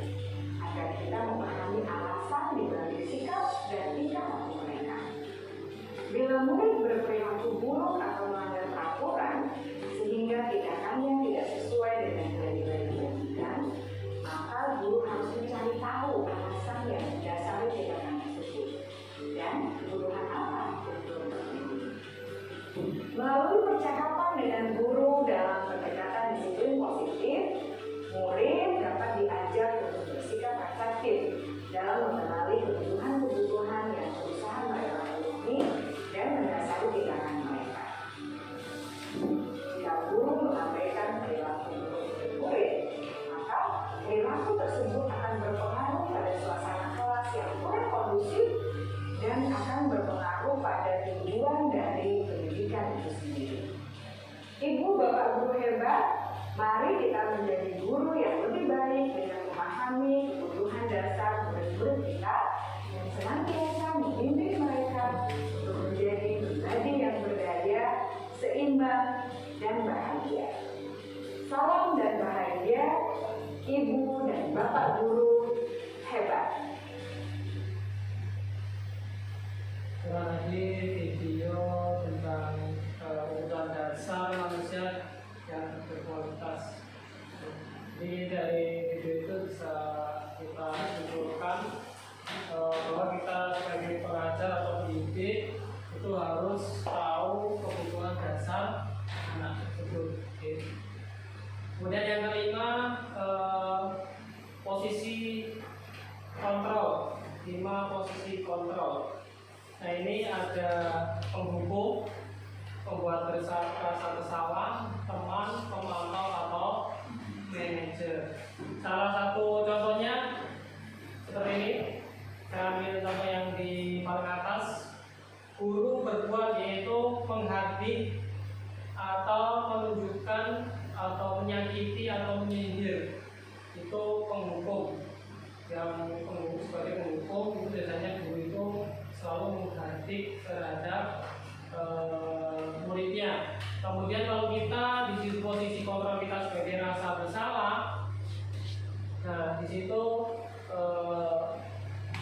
agar kita memahami alasan di balik sikap dan tingkah laku mereka. Bila murid berperilaku buruk atau melanggar peraturan sehingga tindakannya tidak sesuai dengan yang dibagikan, maka guru harus mencari tahu alasan yang mendasari tindakan tersebut dan kebutuhan apa yang terjadi. Melalui percakapan dengan guru dalam pendekatan disiplin positif, murid dapat diajak untuk bersikap asertif dalam mengenali kebutuhan-kebutuhan yang berusaha mereka penuhi dan mendasari tindakan mereka. Jika guru mengabaikan perilaku murid, maka perilaku tersebut akan berpengaruh pada suasana kelas yang kurang kondusif dan akan berpengaruh pada tujuan dari pendidikan itu sendiri. Ibu, Bapak guru hebat, mari kita menjadi guru yang lebih baik dengan memahami kebutuhan dasar murid-murid kita dan senantiasa membimbing mereka untuk menjadi pribadi yang berdaya, seimbang, dan bahagia. Salam dan bahagia, Ibu dan Bapak Guru hebat. Terima kasih video tentang kebutuhan dasar manusia yang berkualitas. Jadi dari video itu bisa kita simpulkan bahwa kita sebagai pengajar atau pendidik itu harus tahu kebutuhan dasar anak tersebut. Kemudian yang kelima, posisi kontrol. 5 posisi kontrol. Nah, ini ada penghubung, pembuat rasa bersalah, teman, pemantau atau manajer. Salah satu contohnya seperti ini. Saya ambil contoh yang di paling atas. Guru berbuat yaitu menghardik atau menunjukkan atau menyakiti atau menyindir. Itu penghukum. Yang sebagai penghukum itu biasanya guru itu selalu menghardik terhadap muridnya. Kemudian kalau kita di posisi kontrol kita sebagai rasa bersalah, nah di situ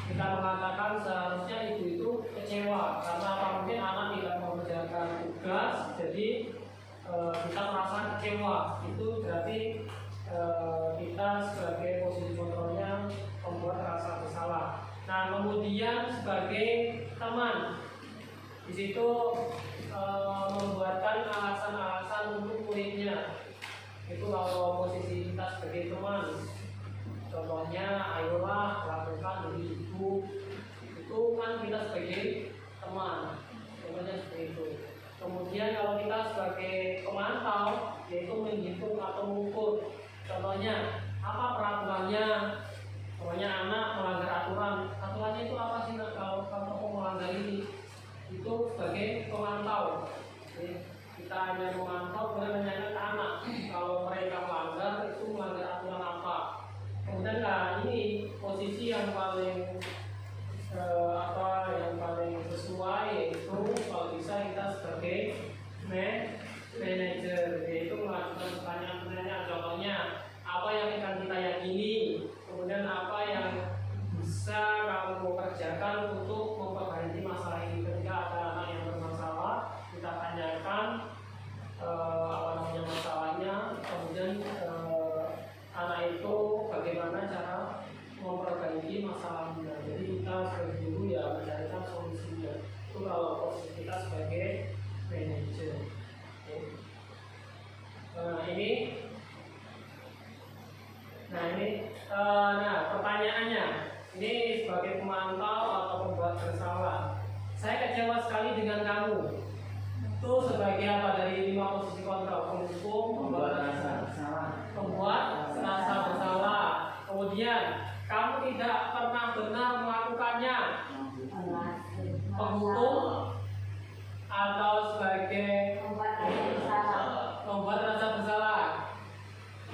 kita mengatakan seharusnya ibu itu kecewa karena apa, mungkin anak tidak mengerjakan tugas, jadi kita merasa kecewa. Itu berarti kita sebagai posisi kontrolnya membuat rasa bersalah. Nah, kemudian sebagai teman, di situ membuatkan alasan-alasan untuk muridnya. Itu kalau posisi kita sebagai teman, contohnya, ayolah lakukan demi ibu. Itu kan kita sebagai teman, contohnya seperti itu. Kemudian kalau kita sebagai pemantau, yaitu menghitung atau mengukur. Contohnya, apa peraturannya? Pokoknya anak melanggar aturan. Aturannya itu apa sih kalau kamu melanggar ini? Itu sebagai pemantau. Jadi, kita hanya memantau, kemudian menanyakan ke anak kalau mereka melanggar, itu melanggar aturan apa. Kemudian ini posisi yang paling yang paling sesuai, yaitu kalau bisa kita sebagai manajer, yaitu melakukan pertanyaan-pertanyaan. Contohnya, apa yang akan kita yakini, kemudian apa yang bisa kamu kerjakan untuk memperbaiki masalah ini. Ketika ada anak yang bermasalah, kita tanyakan masalahnya, kemudian anak itu bagaimana cara memperbaiki masalahnya. Jadi kita sebagai guru ya mencarikan solusinya. Itu kalau posisi kita sebagai manajer. Nah pertanyaannya, ini sebagai pemantau atau pembuat bersalah, saya kecewa sekali dengan kamu. Itu sebagai apa dari 5 posisi kontrol? Penghukum, pembuat rasa bersalah. Kemudian kamu tidak pernah benar melakukannya. Penghukum atau sebagai pembuat rasa bersalah.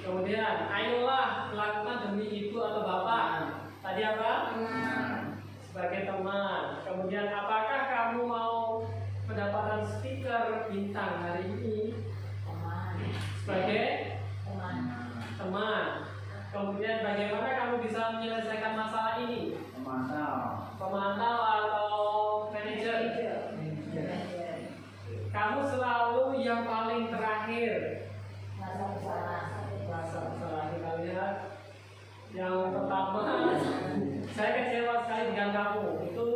Kemudian, ayolah lakukan demi ibu atau bapak. Tadi apa? Sebagai teman. Kemudian, apakah kamu mau mendapatkan stiker bintang hari ini? Sebagai teman. Kemudian, bagaimana kamu bisa menyelesaikan masalah ini? Pemantau atau manajer? Kamu selalu yang paling terakhir. Rasa bersalah. Kita lihat yang pertama, saya kecewa sekali dengan kamu. Itu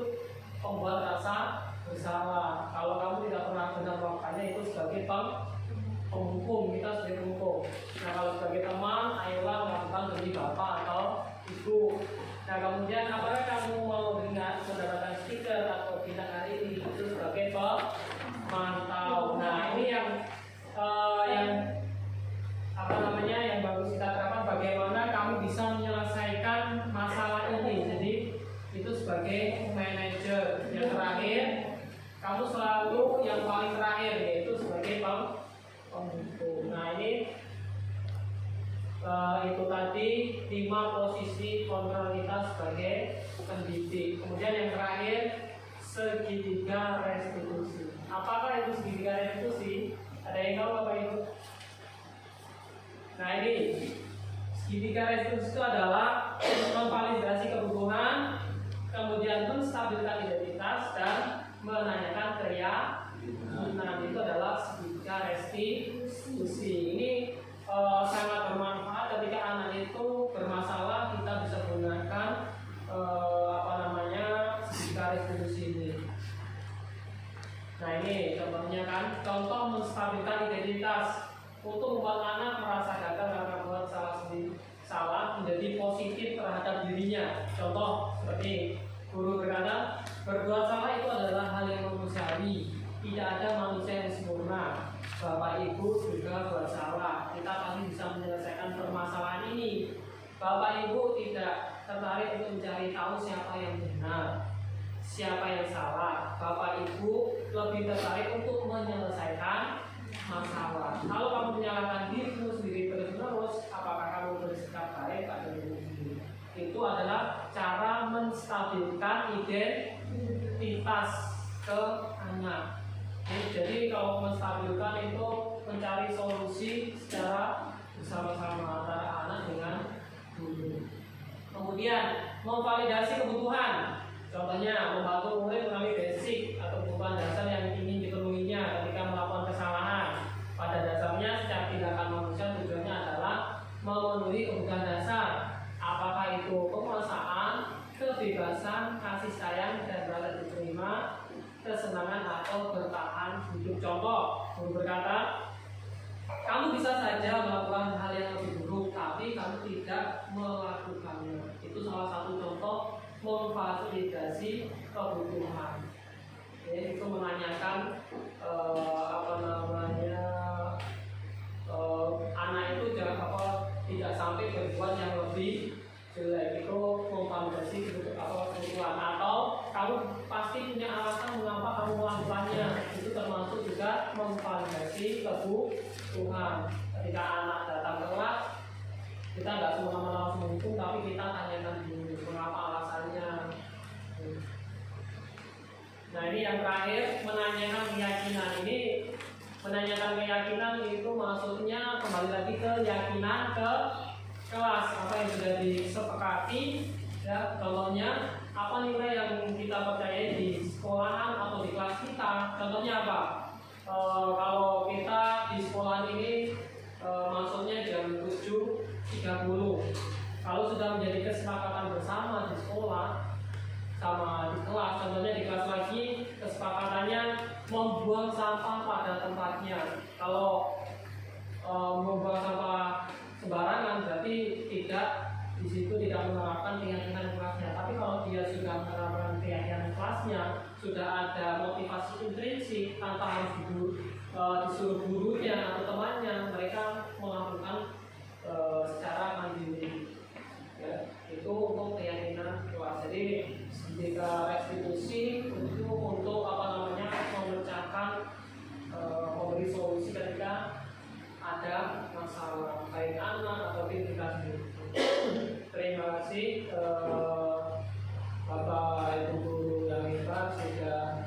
pembuat rasa bersalah. Kalau kamu tidak pernah benar melakukannya, itu sebagai penghukum. Kita sebagai penghukum. Nah, kalau sebagai teman, ayolah melakukan demi bapak atau ibu. Nah, kemudian apakah kamu mau mendapatkan stiker atau bintang hari ini? Itu sebagai pemantau. Nah, ini yang yang bagus kita terapkan, bagaimana kamu bisa menyelesaikan masalah ini. Jadi itu sebagai manajer. Yang terakhir, kamu selalu yang paling terakhir, yaitu sebagai penghukum. Nah, itu tadi 5 posisi kontrol kita sebagai pendidik. Kemudian yang terakhir segitiga restitusi. Apakah itu segitiga restitusi? Ada yang tahu apa itu? Nah ini segitiga restitusi itu adalah memvalidasi kebutuhan, kemudian menstabilkan identitas dan menanyakan keyakinan. Itu adalah segitiga restitusi. Ini sangat bermanfaat ketika anak itu bermasalah, kita bisa gunakan segitiga restitusi ini. Nah ini contohnya kan, contoh menstabilkan identitas untuk membuat anak merasa gagal karena buat salah menjadi positif terhadap dirinya. Contoh seperti guru berkata, berbuat salah itu adalah hal yang manusiawi, tidak ada manusia yang sempurna. Bapak Ibu juga buat salah, kita pasti bisa menyelesaikan permasalahan ini. Bapak Ibu tidak tertarik untuk mencari tahu siapa yang benar, siapa yang salah. Bapak Ibu lebih tertarik untuk menyelesaikan masalah. Kalau kamu menyalahkan dirimu sendiri terus-menerus, apakah kamu bersikap baik pada dirimu sendiri? Itu adalah cara menstabilkan identitas ke anak. Jadi kalau menstabilkan itu mencari solusi secara bersama-sama antara anak dengan guru. Kemudian memvalidasi kebutuhan. Contohnya membantu murid mengenali basic atau kebutuhan dasar yang ingin dipenuhinya ketika melakukan kesalahan. Pada dasarnya setiap tindakan manusia tujuannya adalah memenuhi kebutuhan dasar. Apakah itu penguasaan, kebebasan, kasih sayang dan rasa diterima, kesenangan atau bertahan hidup. Contoh, guru berkata, kamu bisa saja melakukan hal yang lebih buruk, tapi kamu tidak melakukannya. Itu salah satu contoh memfasilitasi kebutuhan. Itu menanyakan anak itu tidak sampai berbuat yang lebih jelek. Itu memfasilitasi kebutuhan. Atau kamu pasti punya alasan mengapa kamu melakukannya. Itu termasuk juga memvalidasi kebutuhan. Ketika anak datang ke kelas, kita nggak semua langsung menghukum, tapi kita tanyakan dulu mengapa alasannya. Nah ini yang terakhir, menanyakan keyakinan. Ini menanyakan keyakinan itu maksudnya kembali lagi ke keyakinan ke kelas, apa yang sudah disepakati. Ya, contohnya apa nilai yang kita percayai di sekolahan atau di kelas kita. Contohnya apa? Kalau kita di sekolahan ini maksudnya jam 7.30. Kalau sudah menjadi kesepakatan bersama di sekolah sama di kelas, contohnya di kelas lagi kesepakatannya membuang sampah pada tempatnya. Kalau membuang sampah sembarangan berarti di situ tidak menerapkan keyakinan kelasnya. Tapi kalau dia sudah menerapkan keyakinan kelasnya, sudah ada motivasi intrinsik tanpa harus disuruh gurunya atau temannya, mereka melakukan secara mandiri. Ya, itu untuk keyakinan kelas. Jadi jika restitusi untuk memecahkan, memberi solusi ketika ada masalah baik anak atau kita sendiri. Terima kasih Bapak Ibu guru yang hebat sudah